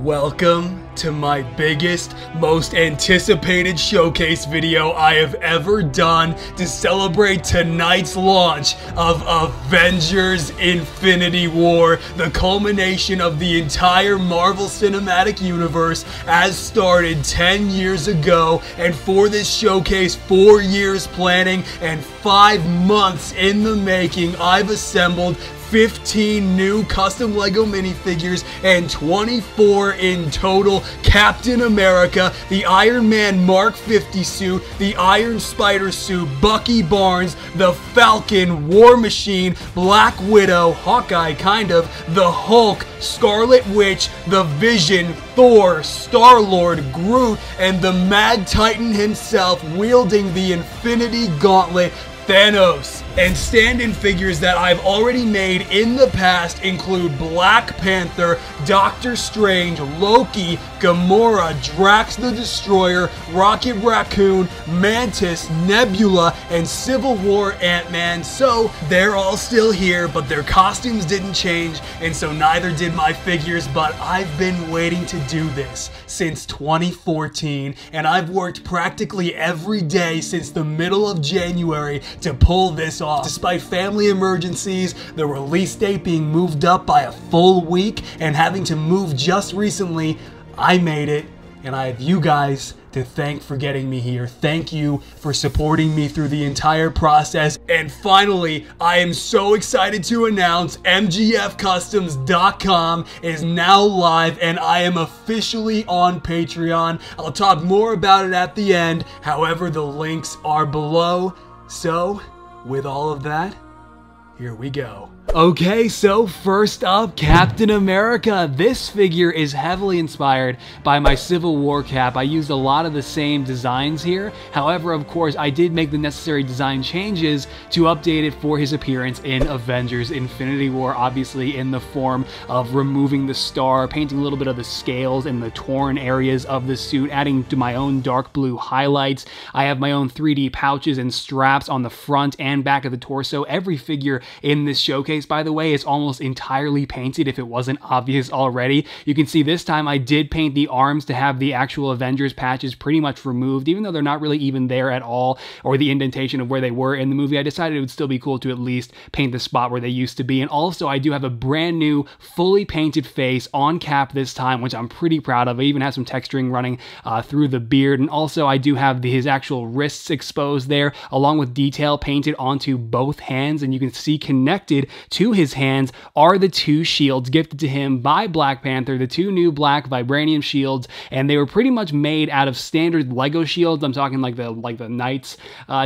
Welcome to my biggest, most anticipated showcase video I have ever done to celebrate tonight's launch of Avengers Infinity War, the culmination of the entire Marvel Cinematic Universe as started 10 years ago, and for this showcase, 4 years planning and 5 months in the making, I've assembled 15 new custom Lego minifigures and 24 in total. Captain America, the Iron Man Mark 50 suit, the Iron Spider suit, Bucky Barnes, the Falcon, War Machine, Black Widow, Hawkeye kind of, the Hulk, Scarlet Witch, the Vision, Thor, Star-Lord, Groot, and the Mad Titan himself wielding the Infinity Gauntlet, Thanos. And stand-in figures that I've already made in the past include Black Panther, Doctor Strange, Loki, Gamora, Drax the Destroyer, Rocket Raccoon, Mantis, Nebula, and Civil War Ant-Man. So they're all still here, but their costumes didn't change, and so neither did my figures. But I've been waiting to do this since 2014, and I've worked practically every day since the middle of January to pull this off. Despite family emergencies, the release date being moved up by a full week, and having to move just recently, I made it, and I have you guys to thank for getting me here. Thank you for supporting me through the entire process. And finally, I am so excited to announce MGFcustoms.com is now live, and I am officially on Patreon. I'll talk more about it at the end. However, the links are below. So, with all of that, here we go. Okay, so first up, Captain America. This figure is heavily inspired by my Civil War cap. I used a lot of the same designs here. However, of course, I did make the necessary design changes to update it for his appearance in Avengers Infinity War, obviously in the form of removing the star, painting a little bit of the scales and the torn areas of the suit, adding to my own dark blue highlights. I have my own 3D pouches and straps on the front and back of the torso. Every figure in this showcase, by the way, is almost entirely painted if it wasn't obvious already. You can see this time I did paint the arms to have the actual Avengers patches pretty much removed, even though they're not really even there at all, or the indentation of where they were in the movie. I decided it would still be cool to at least paint the spot where they used to be. And also, I do have a brand new fully painted face on Cap this time, which I'm pretty proud of. I even have some texturing running through the beard, and also I do have his actual wrists exposed there, along with detail painted onto both hands. And you can see connected to his hands are the 2 shields gifted to him by Black Panther, the 2 new black vibranium shields, and they were pretty much made out of standard Lego shields. I'm talking like the Knights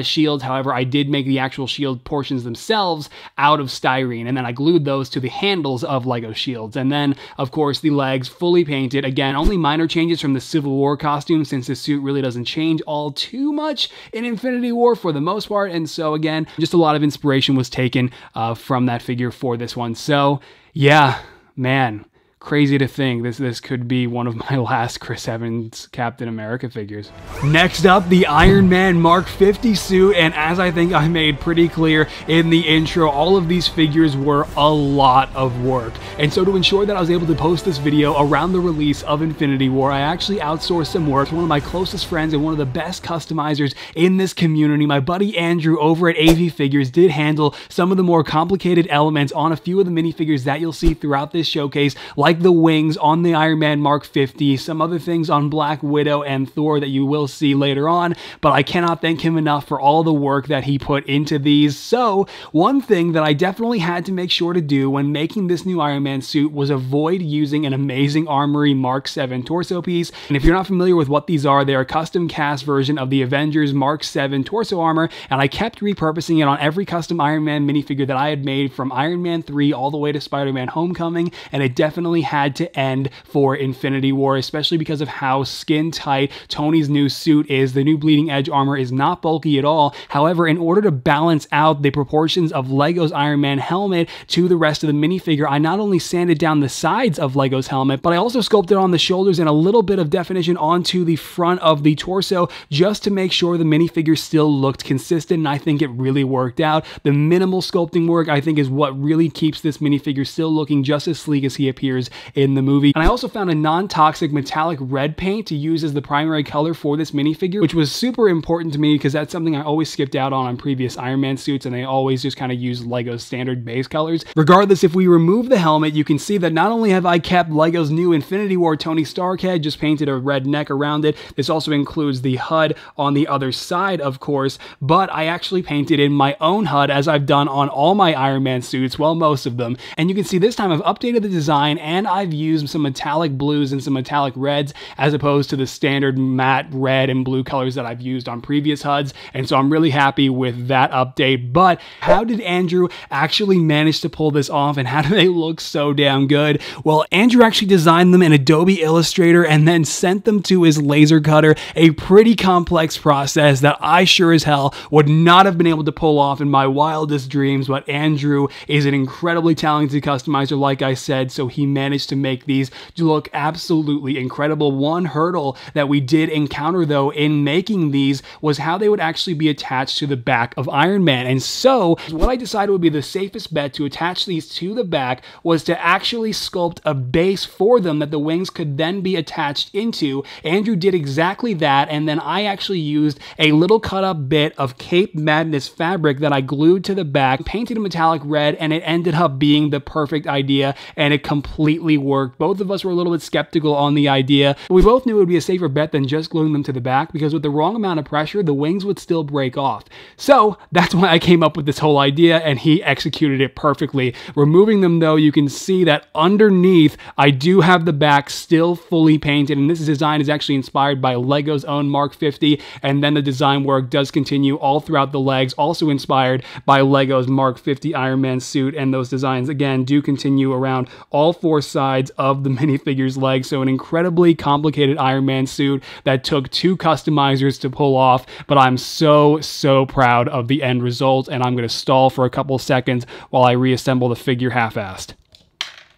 shields. However, I did make the actual shield portions themselves out of styrene, and then I glued those to the handles of Lego shields. And then, of course, the legs fully painted. Again, only minor changes from the Civil War costume, since the suit really doesn't change all too much in Infinity War for the most part. And so again, just a lot of inspiration was taken from that figure for this one. So yeah, man, crazy to think this could be one of my last Chris Evans Captain America figures. Next up, the Iron Man Mark 50 suit, and as I think I made pretty clear in the intro, all of these figures were a lot of work. And so to ensure that I was able to post this video around the release of Infinity War, I actually outsourced some work to one of my closest friends and one of the best customizers in this community. My buddy Andrew over at AV Figures did handle some of the more complicated elements on a few of the minifigures that you'll see throughout this showcase, like like the wings on the Iron Man Mark 50, some other things on Black Widow and Thor that you will see later on, but I cannot thank him enough for all the work that he put into these. So one thing that I definitely had to make sure to do when making this new Iron Man suit was avoid using an Amazing Armory Mark 7 torso piece. And if you're not familiar with what these are, they are a custom cast version of the Avengers Mark 7 torso armor, and I kept repurposing it on every custom Iron Man minifigure that I had made from Iron Man 3 all the way to Spider-Man Homecoming, and it definitely had to end for Infinity War, especially because of how skin tight Tony's new suit is. The new bleeding edge armor is not bulky at all. However, in order to balance out the proportions of Lego's Iron Man helmet to the rest of the minifigure, I not only sanded down the sides of Lego's helmet, but I also sculpted on the shoulders and a little bit of definition onto the front of the torso just to make sure the minifigure still looked consistent, and I think it really worked out. The minimal sculpting work, I think, is what really keeps this minifigure still looking just as sleek as he appears in the movie. And I also found a non-toxic metallic red paint to use as the primary color for this minifigure, which was super important to me because that's something I always skipped out on previous Iron Man suits, and they always just kind of use Lego's standard base colors. Regardless, if we remove the helmet, you can see that not only have I kept Lego's new Infinity War Tony Stark head, just painted a red neck around it. This also includes the HUD on the other side, of course, but I actually painted in my own HUD as I've done on all my Iron Man suits, well, most of them. And you can see this time I've updated the design and I've used some metallic blues and some metallic reds as opposed to the standard matte red and blue colors that I've used on previous HUDs. And so I'm really happy with that update. But how did Andrew actually manage to pull this off, and how do they look so damn good? Well, Andrew actually designed them in Adobe Illustrator and then sent them to his laser cutter, a pretty complex process that I sure as hell would not have been able to pull off in my wildest dreams. But Andrew is an incredibly talented customizer, like I said, so he managed to make these look absolutely incredible. One hurdle that we did encounter, though, in making these was how they would actually be attached to the back of Iron Man. And so what I decided would be the safest bet to attach these to the back was to actually sculpt a base for them that the wings could then be attached into. Andrew did exactly that, and then I actually used a little cut up bit of Cape Madness fabric that I glued to the back, painted a metallic red, and it ended up being the perfect idea, and it completely worked. Both of us were a little bit skeptical on the idea, but we both knew it would be a safer bet than just gluing them to the back, because with the wrong amount of pressure, the wings would still break off. So that's why I came up with this whole idea, and he executed it perfectly. Removing them, though, you can see that underneath, I do have the back still fully painted, and this design is actually inspired by Lego's own Mark 50, and then the design work does continue all throughout the legs, also inspired by Lego's Mark 50 Iron Man suit, and those designs, again, do continue around all four sides of the minifigure's legs, so an incredibly complicated Iron Man suit that took 2 customizers to pull off, but I'm so proud of the end result, and I'm going to stall for a couple seconds while I reassemble the figure half-assed.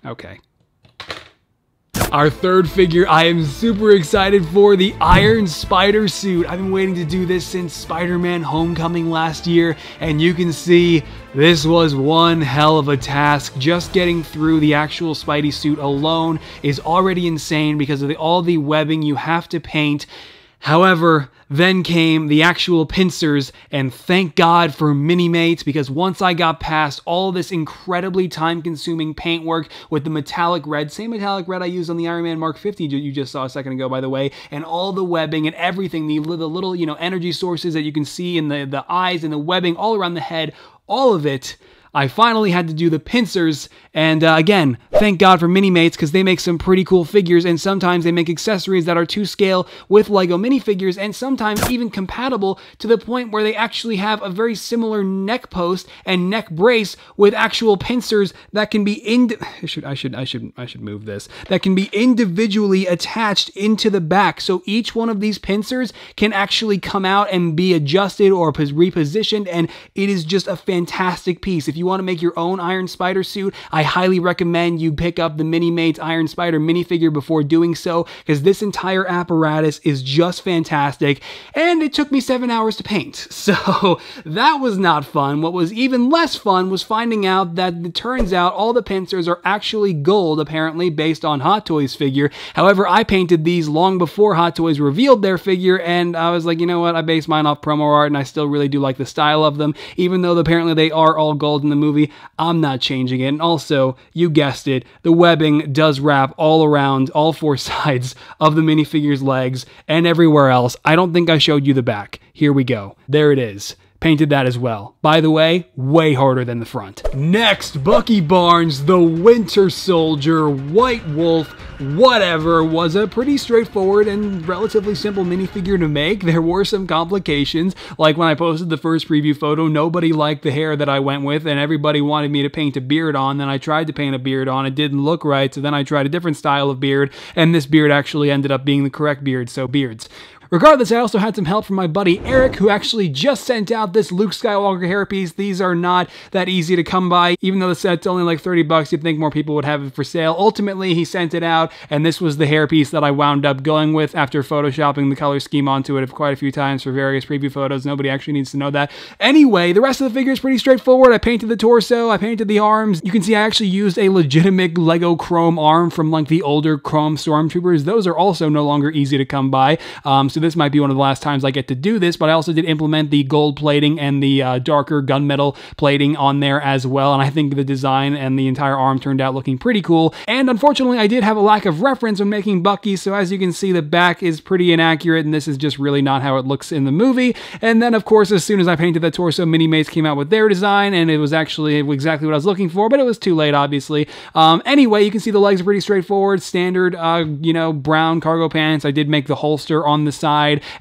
Okay. Our third figure I am super excited for, the Iron Spider suit. I've been waiting to do this since Spider-Man Homecoming last year, and you can see this was one hell of a task. Just getting through the actual Spidey suit alone is already insane because of all the webbing you have to paint. However, then came the actual pincers, and thank God for Mini-Mates, because once I got past all this incredibly time-consuming paint work with the metallic red, same metallic red I used on the Iron Man Mark 50 you just saw a second ago, by the way, and all the webbing and everything, the little, energy sources that you can see in the eyes and the webbing all around the head, all of it, I finally had to do the pincers, and again, thank God for Mini-Mates, because they make some pretty cool figures, and sometimes they make accessories that are to scale with Lego minifigures, and sometimes even compatible to the point where they actually have a very similar neck post and neck brace with actual pincers that can be I should move this. That can be individually attached into the back, so each one of these pincers can actually come out and be adjusted or repositioned, and it is just a fantastic piece. If you want to make your own Iron Spider suit, I highly recommend you pick up the Mini-Mates Iron Spider minifigure before doing so, because this entire apparatus is just fantastic, and it took me 7 hours to paint, so that was not fun. What was even less fun was finding out that it turns out all the pincers are actually gold, apparently, based on Hot Toys figure. However, I painted these long before Hot Toys revealed their figure, and I was like, you know what, I based mine off promo art, and I still really do like the style of them, even though apparently they are all gold in the movie, I'm not changing it. And also, you guessed it, the webbing does wrap all around all four sides of the minifigure's legs and everywhere else. I don't think I showed you the back. Here we go. There it is. Painted that as well. By the way, way harder than the front. Next, Bucky Barnes, the Winter Soldier, White Wolf, whatever, was a pretty straightforward and relatively simple minifigure to make. There were some complications, like when I posted the first preview photo, nobody liked the hair that I went with, and everybody wanted me to paint a beard on. Then I tried to paint a beard on, it didn't look right, so then I tried a different style of beard, and this beard actually ended up being the correct beard, so beards. Regardless, I also had some help from my buddy Eric, who actually just sent out this Luke Skywalker hairpiece. These are not that easy to come by. Even though the set's only like 30 bucks, you'd think more people would have it for sale. Ultimately, he sent it out, and this was the hairpiece that I wound up going with after photoshopping the color scheme onto it quite a few times for various preview photos. Nobody actually needs to know that. Anyway, the rest of the figure is pretty straightforward. I painted the torso, I painted the arms. You can see I actually used a legitimate Lego chrome arm from like the older chrome stormtroopers. Those are also no longer easy to come by. So this might be one of the last times I get to do this, but I also did implement the gold plating and the darker gunmetal plating on there as well, and I think the design and the entire arm turned out looking pretty cool. And unfortunately, I did have a lack of reference when making Bucky, so as you can see, the back is pretty inaccurate, and this is just really not how it looks in the movie. And then, of course, as soon as I painted the torso, Mini-Mates came out with their design, and it was actually exactly what I was looking for, but it was too late, obviously. Anyway, you can see the legs are pretty straightforward, standard, brown cargo pants. I did make the holster on the side,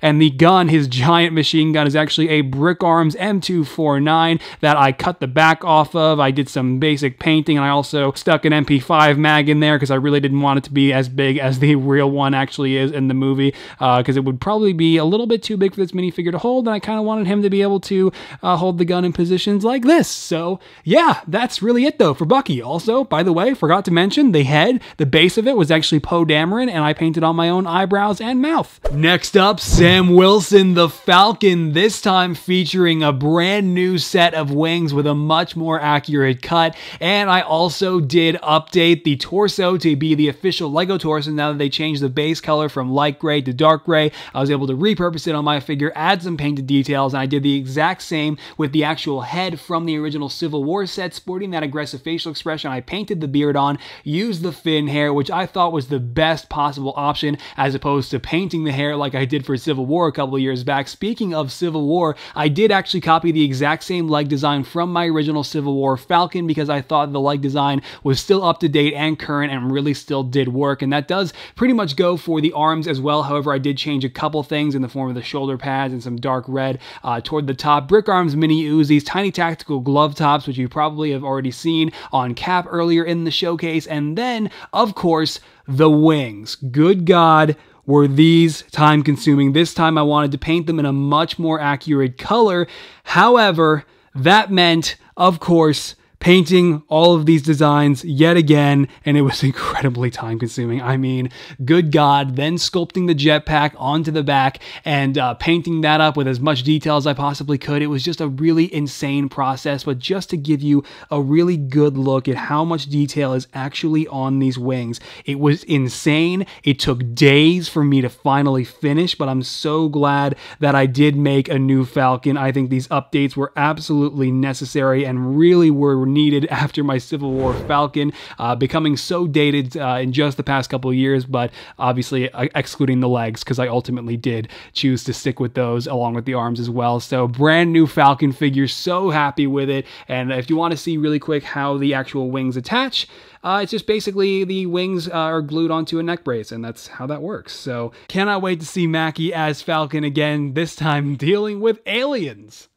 and the gun, his giant machine gun, is actually a Brick Arms M249 that I cut the back off of. I did some basic painting, and I also stuck an MP5 mag in there because I really didn't want it to be as big as the real one actually is in the movie, because it would probably be a little bit too big for this minifigure to hold, and I kind of wanted him to be able to hold the gun in positions like this. So yeah, that's really it though for Bucky. Also, by the way, forgot to mention the head, the base of it was actually Poe Dameron, and I painted on my own eyebrows and mouth. Next up, Sam Wilson, the Falcon, this time featuring a brand new set of wings with a much more accurate cut. And I also did update the torso to be the official Lego torso now that they changed the base color from light gray to dark gray. I was able to repurpose it on my figure, add some painted details, and I did the exact same with the actual head from the original Civil War set, sporting that aggressive facial expression. I painted the beard on, used the fin hair, which I thought was the best possible option, as opposed to painting the hair like I did for Civil War a couple of years back. Speaking of Civil War, I did actually copy the exact same leg design from my original Civil War Falcon because I thought the leg design was still up to date and current and really still did work, and that does pretty much go for the arms as well. However, I did change a couple things in the form of the shoulder pads and some dark red toward the top. Brick Arms mini Uzis, tiny tactical glove tops, which you probably have already seen on Cap earlier in the showcase, and then, of course, the wings. Good God, were these time consuming. This time I wanted to paint them in a much more accurate color. However, that meant, of course, painting all of these designs yet again, and it was incredibly time consuming. I mean, good God, then sculpting the jetpack onto the back and painting that up with as much detail as I possibly could. It was just a really insane process, but just to give you a really good look at how much detail is actually on these wings. It was insane. It took days for me to finally finish, but I'm so glad that I did make a new Falcon. I think these updates were absolutely necessary and really were needed after my Civil War Falcon becoming so dated in just the past couple of years, but obviously excluding the legs because I ultimately did choose to stick with those along with the arms as well. So brand new Falcon figure, so happy with it. And if you want to see really quick how the actual wings attach, it's just basically the wings are glued onto a neck brace, and that's how that works. So cannot wait to see Mackie as Falcon again, this time dealing with aliens.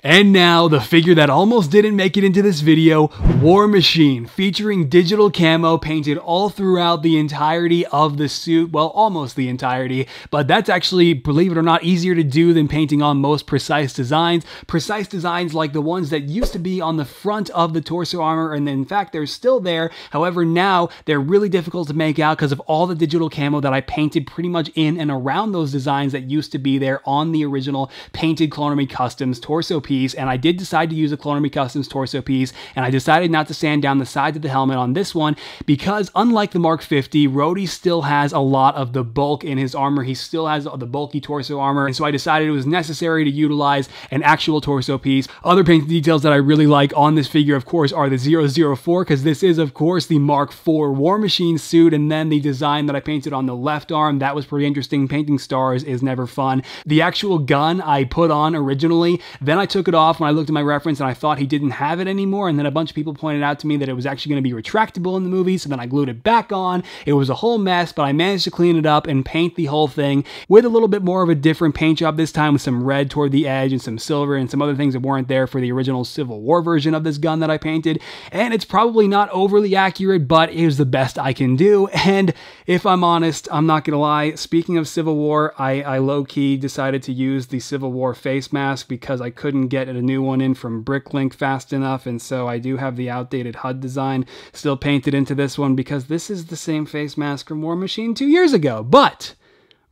And now, the figure that almost didn't make it into this video, War Machine, featuring digital camo painted all throughout the entirety of the suit. Well, almost the entirety, but that's actually, believe it or not, easier to do than painting on most precise designs. Precise designs like the ones that used to be on the front of the torso armor, and in fact, they're still there. However, now, they're really difficult to make out because of all the digital camo that I painted pretty much in and around those designs that used to be there on the original painted Clone Army Customs torso piece hairpiece, and I did decide to use a Clone Army Customs torso piece, and I decided not to sand down the sides of the helmet on this one because unlike the Mark 50, Rhodey still has a lot of the bulk in his armor. He still has the bulky torso armor, and so I decided it was necessary to utilize an actual torso piece. Other paint details that I really like on this figure, of course, are the 004, because this is, of course, the Mark IV War Machine suit, and then the design that I painted on the left arm, that was pretty interesting. Painting stars is never fun. The actual gun I put on originally, then I took it off when I looked at my reference and I thought he didn't have it anymore, and then a bunch of people pointed out to me that it was actually going to be retractable in the movie, so then I glued it back on. It was a whole mess, but I managed to clean it up and paint the whole thing with a little bit more of a different paint job this time, with some red toward the edge and some silver and some other things that weren't there for the original Civil War version of this gun that I painted. And it's probably not overly accurate, but it was the best I can do. And if I'm honest, I'm not gonna lie, speaking of Civil War, I low-key decided to use the Civil War face mask because I couldn't get a new one in from Bricklink fast enough, and so I do have the outdated HUD design still painted into this one because this is the same face mask from War Machine 2 years ago. But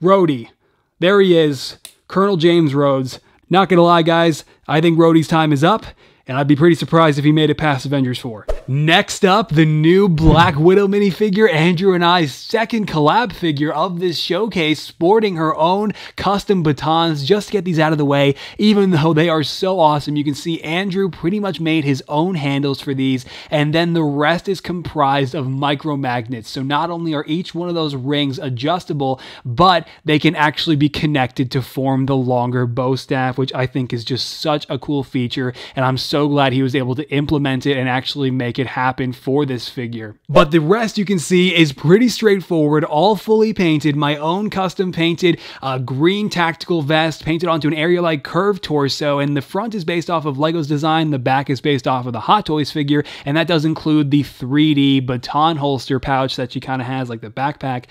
Rhodey, there he is, Colonel James Rhodes. Not gonna lie, guys, I think Rhodey's time is up, and I'd be pretty surprised if he made it past Avengers 4. Next up, the new Black Widow minifigure, Andrew and I's second collab figure of this showcase, sporting her own custom batons. Just to get these out of the way, even though they are so awesome, you can see Andrew pretty much made his own handles for these, and then the rest is comprised of micro magnets. So not only are each one of those rings adjustable, but they can actually be connected to form the longer bow staff, which I think is just such a cool feature, and I'm so glad he was able to implement it and actually make it happen for this figure. But the rest you can see is pretty straightforward, all fully painted. My own custom painted green tactical vest painted onto an area-like curved torso, and the front is based off of Lego's design, the back is based off of the Hot Toys figure, and that does include the 3D baton holster pouch that she kind of has, like the backpack,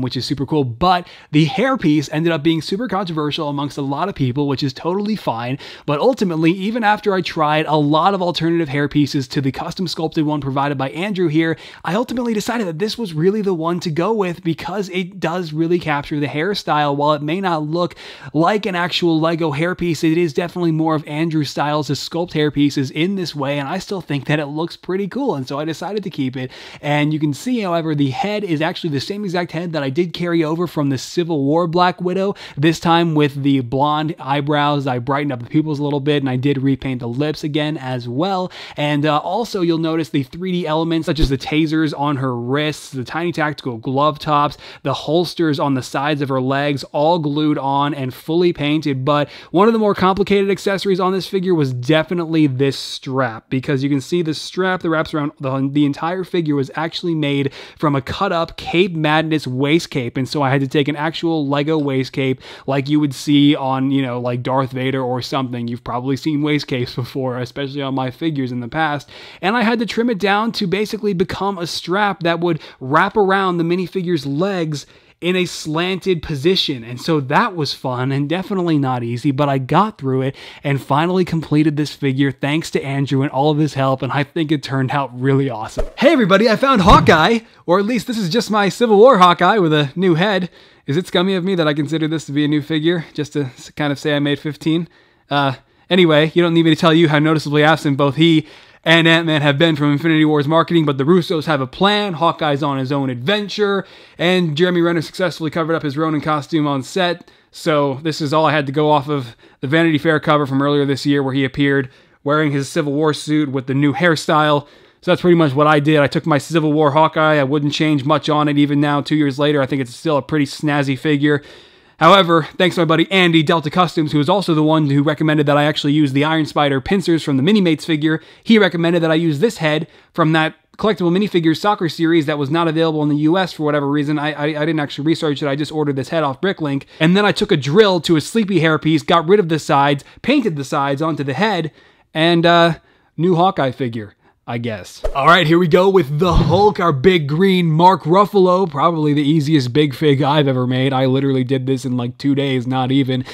which is super cool. But the hairpiece ended up being super controversial amongst a lot of people, which is totally fine. But ultimately, even after I tried a lot of alternative hair pieces to the custom sculpted one provided by Andrew here, I ultimately decided that this was really the one to go with because it does really capture the hairstyle. While it may not look like an actual Lego hairpiece, it is definitely more of Andrew's styles to sculpt hair pieces in this way, and I still think that it looks pretty cool, and so I decided to keep it. And you can see, however, the head is actually the same exact head that I did carry over from the Civil War Black Widow, this time with the blonde eyebrows. I brightened up the pupils a little bit, and I did repaint the lips again as well. And also you'll notice the 3D elements such as the tasers on her wrists, the tiny tactical glove tops, the holsters on the sides of her legs, all glued on and fully painted. But one of the more complicated accessories on this figure was definitely this strap, because you can see the strap that wraps around the entire figure was actually made from a cut up Cape Madness waist cape. And so I had to take an actual Lego waist cape like you would see on, you know, like Darth Vader or something. You've probably seen waist capes before, especially on my figures in the past, and I had to trim it down to basically become a strap that would wrap around the minifigure's legs in a slanted position. And so that was fun and definitely not easy, but I got through it and finally completed this figure thanks to Andrew and all of his help, and I think it turned out really awesome. Hey everybody, I found Hawkeye, or at least this is just my Civil War Hawkeye with a new head. Is it scummy of me that I consider this to be a new figure, just to kind of say I made 15? Anyway, you don't need me to tell you how noticeably absent both he and Ant-Man have been from Infinity War's marketing, but the Russos have a plan. Hawkeye's on his own adventure, and Jeremy Renner successfully covered up his Ronin costume on set, so this is all I had to go off of the Vanity Fair cover from earlier this year where he appeared wearing his Civil War suit with the new hairstyle. So that's pretty much what I did. I took my Civil War Hawkeye. I wouldn't change much on it even now, 2 years later. I think it's still a pretty snazzy figure. However, thanks to my buddy Andy, Delta Customs, who was also the one who recommended that I actually use the Iron Spider pincers from the Minimates figure, he recommended that I use this head from that collectible minifigures soccer series that was not available in the US for whatever reason. I didn't actually research it, I just ordered this head off Bricklink, and then I took a drill to a sleepy hairpiece, got rid of the sides, painted the sides onto the head, and new Hawkeye figure. I guess. All right, here we go with the Hulk, our big green Mark Ruffalo, probably the easiest big fig I've ever made. I literally did this in like 2 days, not even,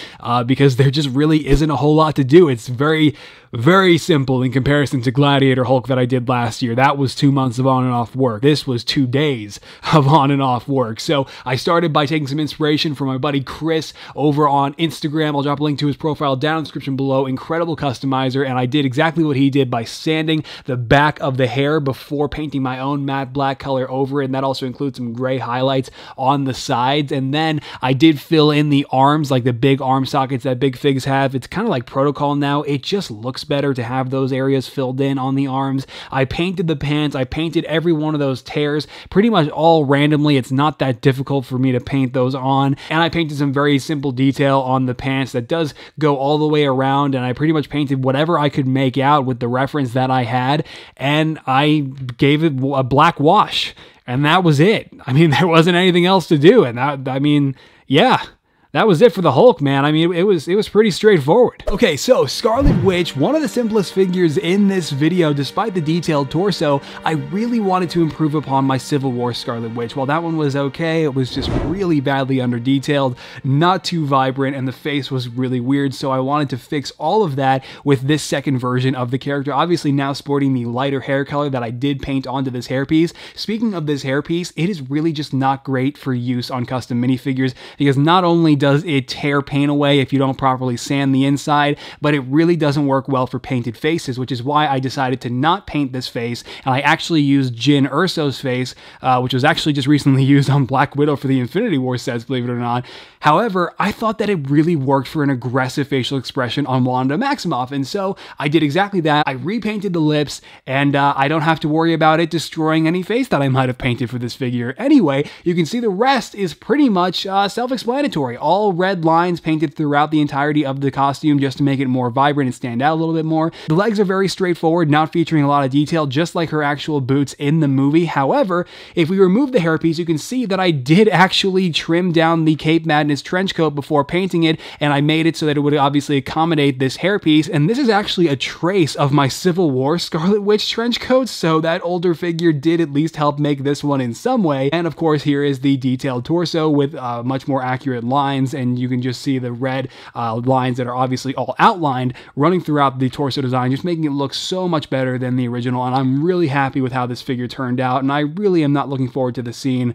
because there just really isn't a whole lot to do. It's very, very simple in comparison to Gladiator Hulk that I did last year. That was 2 months of on and off work. This was 2 days of on and off work. So I started by taking some inspiration from my buddy Chris over on Instagram. I'll drop a link to his profile down in the description below. Incredible customizer, and I did exactly what he did by sanding the back of the hair before painting my own matte black color over it, and that also includes some gray highlights on the sides. And then I did fill in the arms, like the big arm sockets that big figs have. It's kind of like protocol now. It just looks better to have those areas filled in on the arms. I painted the pants. I painted every one of those tears pretty much all randomly. It's not that difficult for me to paint those on, and I painted some very simple detail on the pants that does go all the way around, and I pretty much painted whatever I could make out with the reference that I had, and I gave it a black wash, and that was it. I mean, there wasn't anything else to do, and yeah. That was it for the Hulk, man. I mean, it was pretty straightforward. Okay, so Scarlet Witch, one of the simplest figures in this video. Despite the detailed torso, I really wanted to improve upon my Civil War Scarlet Witch. While that one was okay, it was just really badly under-detailed, not too vibrant, and the face was really weird, so I wanted to fix all of that with this second version of the character. Obviously now sporting the lighter hair color that I did paint onto this hairpiece. Speaking of this hairpiece, it is really just not great for use on custom minifigures, because not only does it tear paint away if you don't properly sand the inside, but it really doesn't work well for painted faces, which is why I decided to not paint this face, and I actually used Jyn Erso's face, which was actually just recently used on Black Widow for the Infinity War sets, believe it or not. However, I thought that it really worked for an aggressive facial expression on Wanda Maximoff, and so I did exactly that. I repainted the lips, and I don't have to worry about it destroying any face that I might have painted for this figure. Anyway, you can see the rest is pretty much self-explanatory. All red lines painted throughout the entirety of the costume just to make it more vibrant and stand out a little bit more. The legs are very straightforward, not featuring a lot of detail, just like her actual boots in the movie. However, if we remove the hairpiece, you can see that I did actually trim down the Cape Madness trench coat before painting it, and I made it so that it would obviously accommodate this hairpiece. And this is actually a trace of my Civil War Scarlet Witch trench coat, so that older figure did at least help make this one in some way. And of course, here is the detailed torso with much more accurate lines, and you can just see the red lines that are obviously all outlined running throughout the torso design, just making it look so much better than the original. And I'm really happy with how this figure turned out, and I really am not looking forward to the scene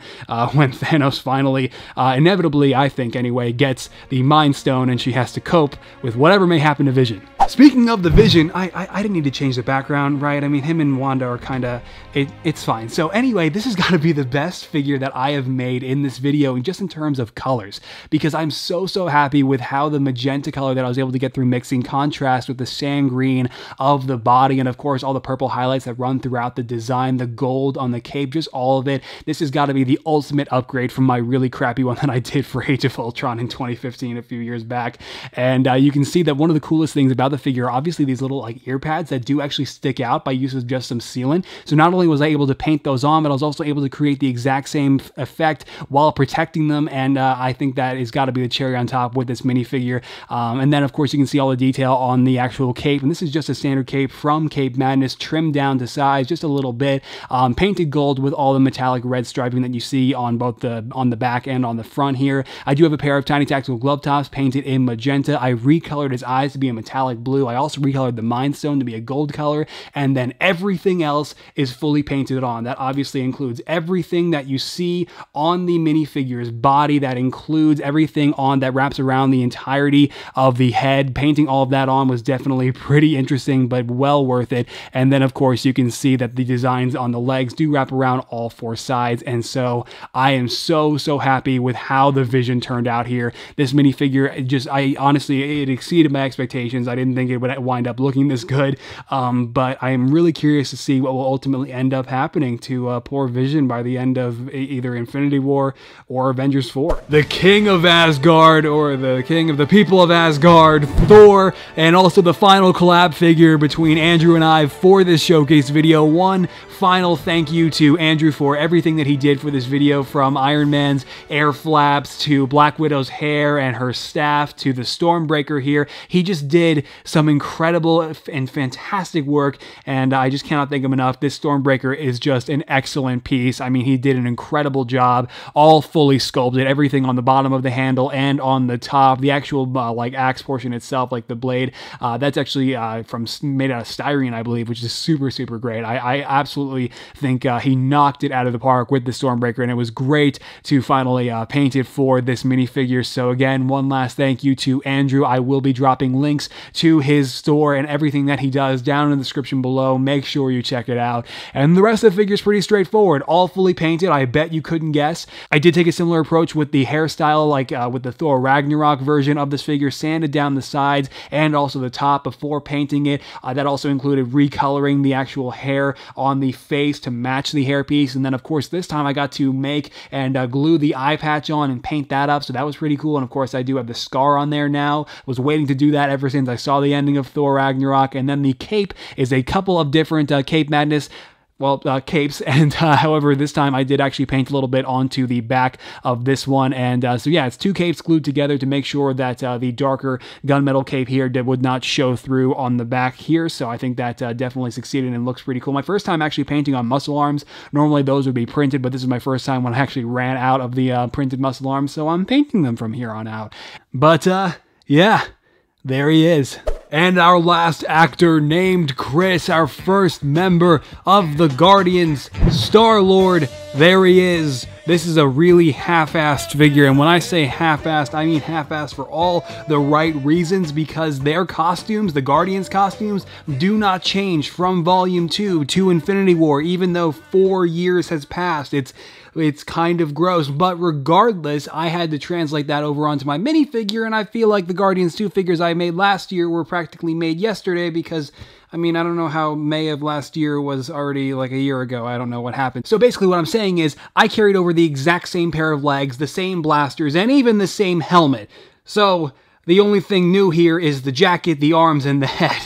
when Thanos finally, inevitably, I think anyway, gets the Mind Stone and she has to cope with whatever may happen to Vision. Speaking of the Vision, I didn't need to change the background, right? I mean, him and Wanda are kind of, it's fine. So anyway, this has got to be the best figure that I have made in this video, and just in terms of colors, because I'm so happy with how the magenta color that I was able to get through mixing contrast with the sand green of the body, and of course all the purple highlights that run throughout the design, the gold on the cape, just all of it. This has got to be the ultimate upgrade from my really crappy one that I did for Age of Ultron in 2015, a few years back. And you can see that one of the coolest things about the figure, obviously these little like ear pads that do actually stick out by use of just some sealant. So not only was I able to paint those on, but I was also able to create the exact same effect while protecting them, and I think that has got to be the cherry on top with this minifigure. And then of course you can see all the detail on the actual cape, and this is just a standard cape from Cape Madness, trimmed down to size just a little bit, painted gold with all the metallic red striping that you see on both on the back and on the front here. I do have a pair of tiny tactical glove tops painted in magenta. I recolored his eyes to be a metallic blue. I also recolored the Mind Stone to be a gold color, and then everything else is fully painted on. That obviously includes everything that you see on the minifigure's body. That includes everything on that wraps around the entirety of the head. Painting all of that on was definitely pretty interesting, but well worth it. And then of course you can see that the designs on the legs do wrap around all four sides, and so I am so happy with how the Vision turned out here. This minifigure, just, honestly, it exceeded my expectations. I didn't think it would wind up looking this good, but I am really curious to see what will ultimately end up happening to poor Vision by the end of either Infinity War or Avengers 4. The King of Asgard, or the King of the People of Asgard, Thor, and also the final collab figure between Andrew and I for this showcase video. One final thank you to Andrew for everything that he did for this video, from Iron Man's air flaps to Black Widow's hair and her staff to the Stormbreaker here. He just did some incredible and fantastic work, and I just cannot thank him enough. This Stormbreaker is just an excellent piece. I mean, he did an incredible job, all fully sculpted, everything on the bottom of the handle and on the top. The actual like axe portion itself, like the blade, that's actually made out of styrene, I believe, which is super, super great. I absolutely think he knocked it out of the park with the Stormbreaker, and it was great to finally paint it for this minifigure. So again, one last thank you to Andrew. I will be dropping links to his store and everything that he does down in the description below. Make sure you check it out. And the rest of the figure is pretty straightforward, all fully painted. I bet you couldn't guess. I did take a similar approach with the hairstyle, like with the Thor Ragnarok version of this figure, sanded down the sides and also the top before painting it. That also included recoloring the actual hair on the face to match the hairpiece. And then of course this time I got to make and glue the eye patch on and paint that up, so that was pretty cool. And of course I do have the scar on there now. Was waiting to do that ever since I saw the ending of Thor Ragnarok. And then the cape is a couple of different Cape Madness capes, and however this time I did actually paint a little bit onto the back of this one. And so yeah, it's two capes glued together to make sure that the darker gunmetal cape here would not show through on the back here. So I think that definitely succeeded and looks pretty cool. My first time actually painting on muscle arms. Normally those would be printed, but this is my first time when I actually ran out of the printed muscle arms, so I'm painting them from here on out. But yeah, there he is. And our last actor, named Chris, our first member of the Guardians, Star-Lord, there he is. This is a really half-assed figure, and when I say half-assed, I mean half-assed for all the right reasons, because their costumes, the Guardians costumes, do not change from Volume 2 to Infinity War, even though 4 years has passed. It's kind of gross, but regardless, I had to translate that over onto my minifigure, and I feel like the Guardians 2 figures I made last year were practically made yesterday, because I mean, I don't know how May of last year was already like a year ago. I don't know what happened. So basically what I'm saying is I carried over the exact same pair of legs, the same blasters, and even the same helmet. So the only thing new here is the jacket, the arms, and the head.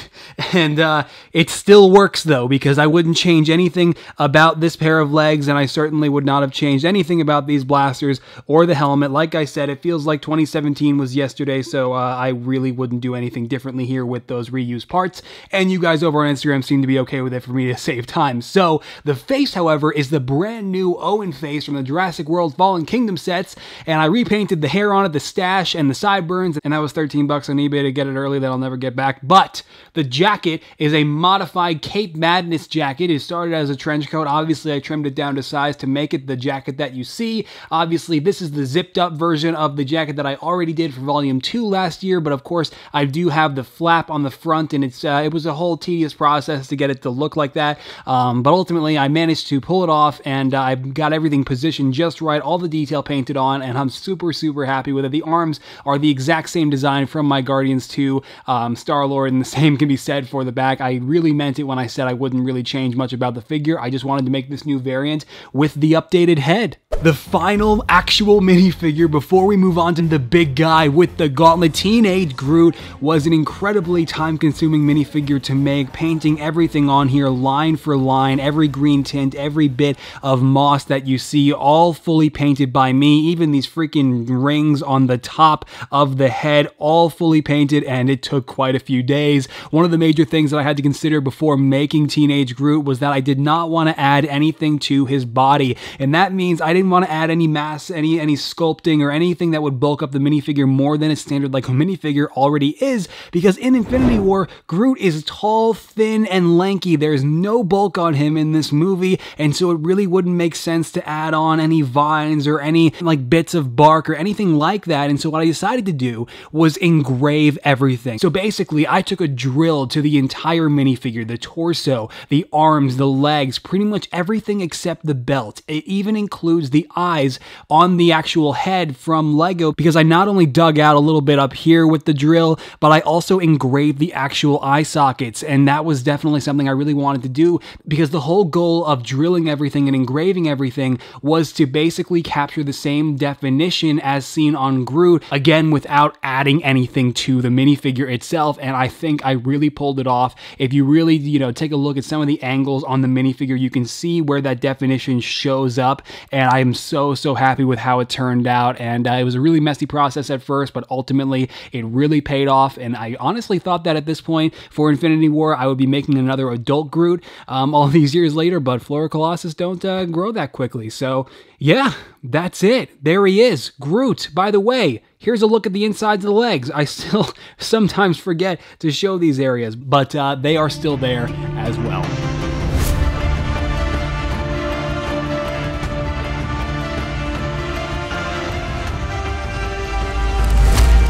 And it still works though, because I wouldn't change anything about this pair of legs, and I certainly would not have changed anything about these blasters or the helmet. Like I said, it feels like 2017 was yesterday, so I really wouldn't do anything differently here with those reused parts. And you guys over on Instagram seem to be okay with it for me to save time. So the face, however, is the brand new Owen face from the Jurassic World Fallen Kingdom sets, and I repainted the hair on it, the stash, and the sideburns, and that was 13 bucks on eBay to get it early that I'll never get back. But the jacket is a modified Cape Madness jacket. It started as a trench coat. Obviously, I trimmed it down to size to make it the jacket that you see. Obviously, this is the zipped up version of the jacket that I already did for Volume 2 last year, but of course, I do have the flap on the front, and it was a whole tedious process to get it to look like that. But ultimately, I managed to pull it off, and I got everything positioned just right, all the detail painted on, and I'm super, super happy with it. The arms are the exact same design from my Guardians 2 Star-Lord, and the same can be said for the back. I really meant it when I said I wouldn't really change much about the figure. I just wanted to make this new variant with the updated head. The final actual minifigure before we move on to the big guy with the gauntlet, Teenage Groot, was an incredibly time-consuming minifigure to make, painting everything on here line for line, every green tint, every bit of moss that you see, all fully painted by me, even these freaking rings on the top of the head, all fully painted, and it took quite a few days. One of the major things that I had to consider before making Teenage Groot was that I did not want to add anything to his body, and that means I didn't want to add any mass, any sculpting or anything that would bulk up the minifigure more than a standard like a minifigure already is, because in Infinity War, Groot is tall, thin, and lanky. There's no bulk on him in this movie, and so it really wouldn't make sense to add on any vines or any like bits of bark or anything like that. And so what I decided to do was engrave everything. So basically, I took a drill to the entire minifigure, the torso, the arms, the legs, pretty much everything except the belt. It even includes the eyes on the actual head from Lego, because I not only dug out a little bit up here with the drill, but I also engraved the actual eye sockets, and that was definitely something I really wanted to do, because the whole goal of drilling everything and engraving everything was to basically capture the same definition as seen on Groot, again without adding anything to the minifigure itself, and I think I really pulled it off. If you really, take a look at some of the angles on the minifigure, you can see where that definition shows up, and I I'm so happy with how it turned out, and it was a really messy process at first, but ultimately it really paid off, and I honestly thought that at this point for Infinity War I would be making another adult Groot all these years later, but Flora Colossus don't grow that quickly. So yeah, that's it. There he is, Groot. By the way, here's a look at the insides of the legs. I still sometimes forget to show these areas, but they are still there as well.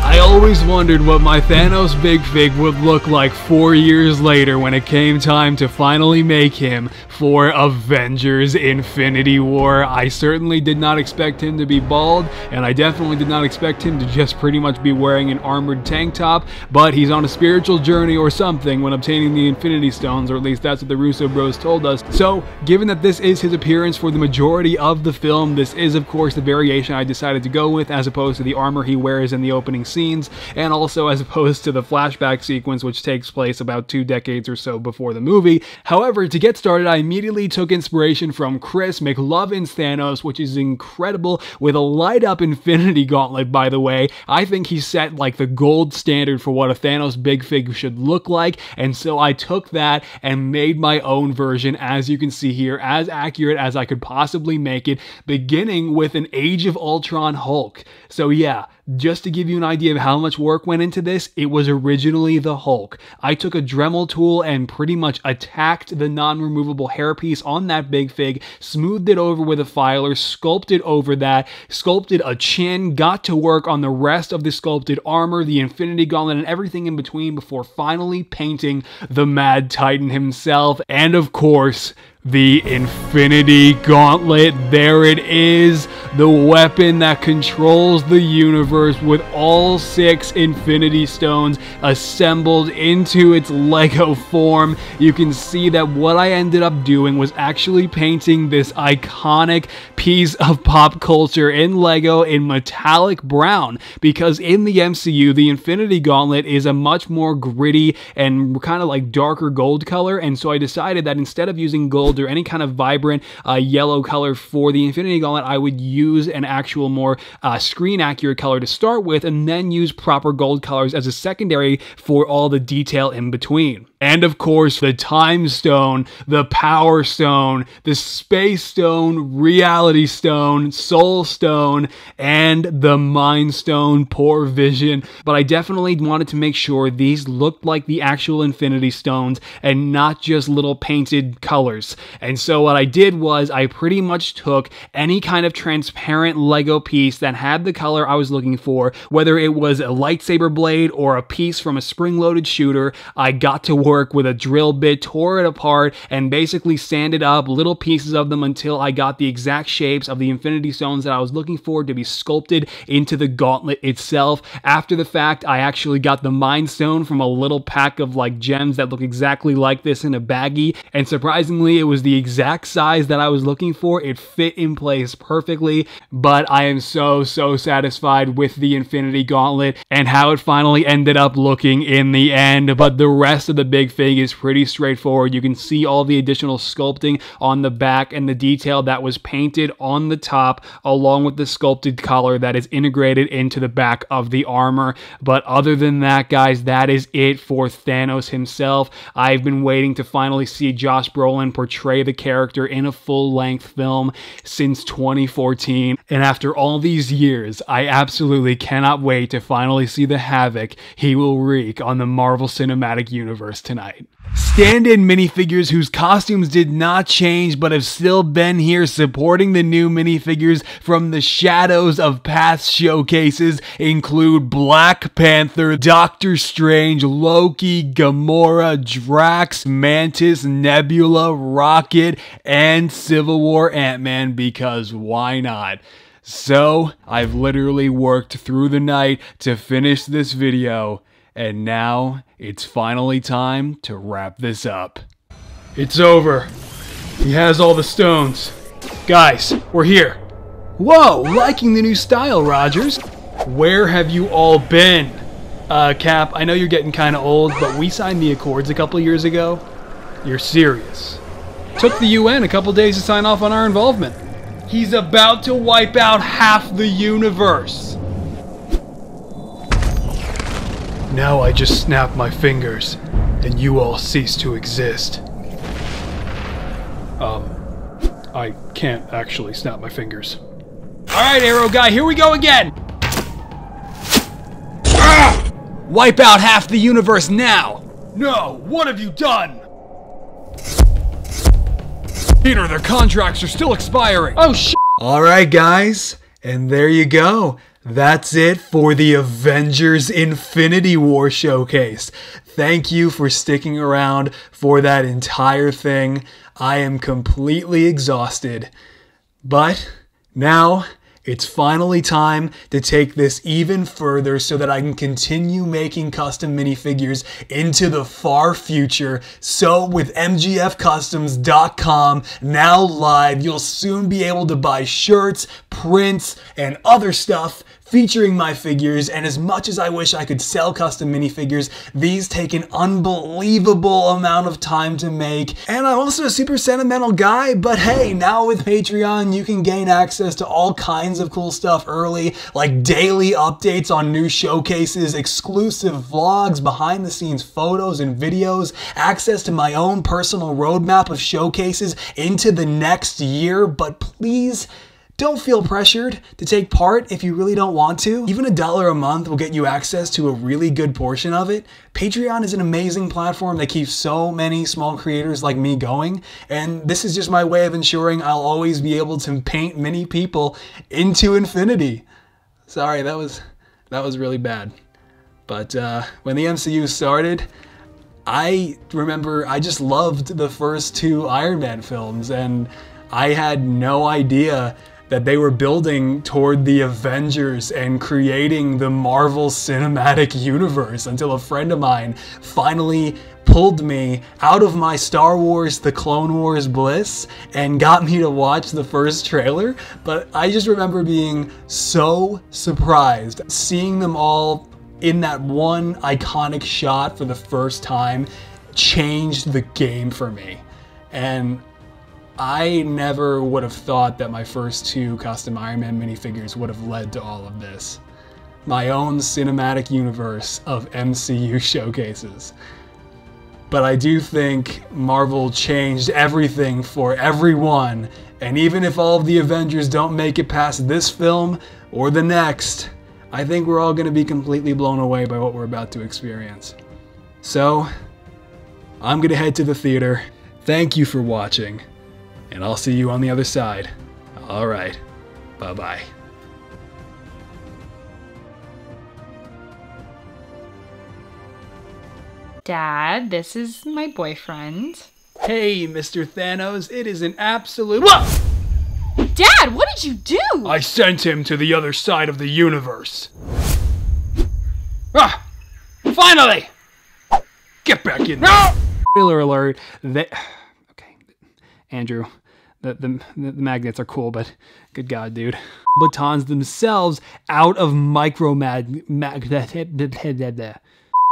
I always wondered what my Thanos Big Fig would look like 4 years later when it came time to finally make him for Avengers Infinity War. I certainly did not expect him to be bald, and I definitely did not expect him to just pretty much be wearing an armored tank top, but he's on a spiritual journey or something when obtaining the Infinity Stones, or at least that's what the Russo bros told us. So, given that this is his appearance for the majority of the film, this is of course the variation I decided to go with, as opposed to the armor he wears in the opening scene, and also as opposed to the flashback sequence which takes place about 2 decades or so before the movie. However, to get started, I immediately took inspiration from Chris McLovin's Thanos, which is incredible, with a light up Infinity Gauntlet, by the way. I think he set like the gold standard for what a Thanos Big Fig should look like, and so I took that and made my own version, as you can see here, as accurate as I could possibly make it, beginning with an Age of Ultron Hulk. So yeah, just to give you an idea of how much work went into this, it was originally the Hulk. I took a Dremel tool and pretty much attacked the non-removable hairpiece on that Big Fig, smoothed it over with a filer, sculpted over that, sculpted a chin, got to work on the rest of the sculpted armor, the Infinity Gauntlet, and everything in between before finally painting the Mad Titan himself, and of course, the Infinity Gauntlet. There it is, the weapon that controls the universe with all 6 Infinity Stones assembled into its Lego form. You can see that what I ended up doing was actually painting this iconic piece of pop culture in Lego in metallic brown, because in the MCU, the Infinity Gauntlet is a much more gritty and kind of like darker gold color, and so I decided that instead of using gold or any kind of vibrant yellow color for the Infinity Gauntlet, I would use an actual more screen accurate color to start with, and then use proper gold colors as a secondary for all the detail in between. And of course, the Time Stone, the Power Stone, the Space Stone, Reality Stone, Soul Stone, and the Mind Stone. Poor vision. But I definitely wanted to make sure these looked like the actual Infinity Stones and not just little painted colors. And so what I did was I pretty much took any kind of transparent Lego piece that had the color I was looking for, whether it was a lightsaber blade or a piece from a spring-loaded shooter. I got to work with a drill bit, tore it apart, and basically sanded up little pieces of them until I got the exact shapes of the Infinity Stones that I was looking for to be sculpted into the gauntlet itself. After the fact, I actually got the Mind Stone from a little pack of like gems that look exactly like this in a baggie, and surprisingly it was the exact size that I was looking for. It fit in place perfectly, but I am so satisfied with the Infinity Gauntlet and how it finally ended up looking in the end. But the rest of the Big Fig is pretty straightforward. You can see all the additional sculpting on the back and the detail that was painted on the top, along with the sculpted collar that is integrated into the back of the armor. But other than that, guys, that is it for Thanos himself. I've been waiting to finally see Josh Brolin portray the character in a full-length film since 2014, and after all these years, I absolutely cannot wait to finally see the havoc he will wreak on the Marvel Cinematic Universe tonight. Stand-in minifigures whose costumes did not change but have still been here supporting the new minifigures from the shadows of past showcases include Black Panther, Doctor Strange, Loki, Gamora, Drax, Mantis, Nebula, Rocket, and Civil War Ant-Man, because why not? So, I've literally worked through the night to finish this video, and now it's finally time to wrap this up. It's over. He has all the stones. Guys, we're here. Whoa, liking the new style, Rogers. Where have you all been? Cap, I know you're getting kind of old, but we signed the Accords a couple years ago. You're serious. Took the UN a couple days to sign off on our involvement. He's about to wipe out half the universe. Now I just snap my fingers, and you all cease to exist. I can't actually snap my fingers. Alright, Arrow Guy, here we go again! Ah! Wipe out half the universe now! No, what have you done? Peter, their contracts are still expiring. Oh, shit! Alright, guys, and there you go. That's it for the Avengers Infinity War showcase. Thank you for sticking around for that entire thing. I am completely exhausted. But now it's finally time to take this even further so that I can continue making custom minifigures into the far future. So with mgfcustoms.com now live, you'll soon be able to buy shirts, prints, and other stuff featuring my figures. And as much as I wish I could sell custom minifigures, these take an unbelievable amount of time to make. And I'm also a super sentimental guy, but hey, now with Patreon, you can gain access to all kinds of cool stuff early, like daily updates on new showcases, exclusive vlogs, behind the scenes photos and videos, access to my own personal roadmap of showcases into the next year. But please, don't feel pressured to take part if you really don't want to. Even $1 a month will get you access to a really good portion of it. Patreon is an amazing platform that keeps so many small creators like me going, and this is just my way of ensuring I'll always be able to paint many people into infinity. Sorry, that was really bad. But when the MCU started, I remember I just loved the first 2 Iron Man films, and I had no idea that they were building toward the Avengers and creating the Marvel Cinematic Universe until a friend of mine finally pulled me out of my Star Wars The Clone Wars bliss and got me to watch the first trailer. But I just remember being so surprised. Seeing them all in that one iconic shot for the first time changed the game for me. And I never would have thought that my first 2 custom Iron Man minifigures would have led to all of this. My own cinematic universe of MCU showcases. But I do think Marvel changed everything for everyone, and even if all of the Avengers don't make it past this film or the next, I think we're all going to be completely blown away by what we're about to experience. So, I'm going to head to the theater. Thank you for watching. And I'll see you on the other side. Alright, bye-bye. Dad, this is my boyfriend. Hey, Mr. Thanos, it is an absolute— Whoa! Dad, what did you do? I sent him to the other side of the universe. Ah! Finally! Get back in there! No! Spoiler alert, okay, Andrew. The magnets are cool, but good God, dude. Batons themselves out of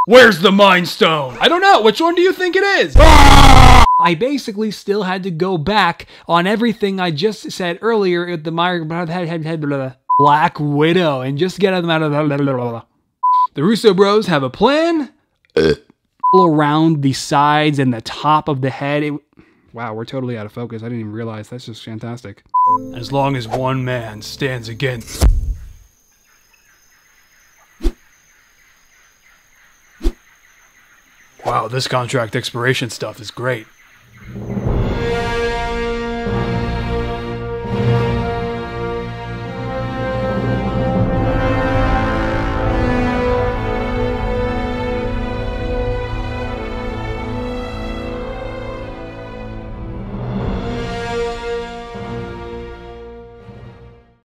Where's the Mind Stone? I don't know. Which one do you think it is? Ah! I basically still had to go back on everything I just said earlier at the Black Widow and just get them out of the Russo bros have a plan. All around the sides and the top of the head. Wow, we're totally out of focus. I didn't even realize. That's just fantastic. As long as one man stands against... Wow, this contract expiration stuff is great.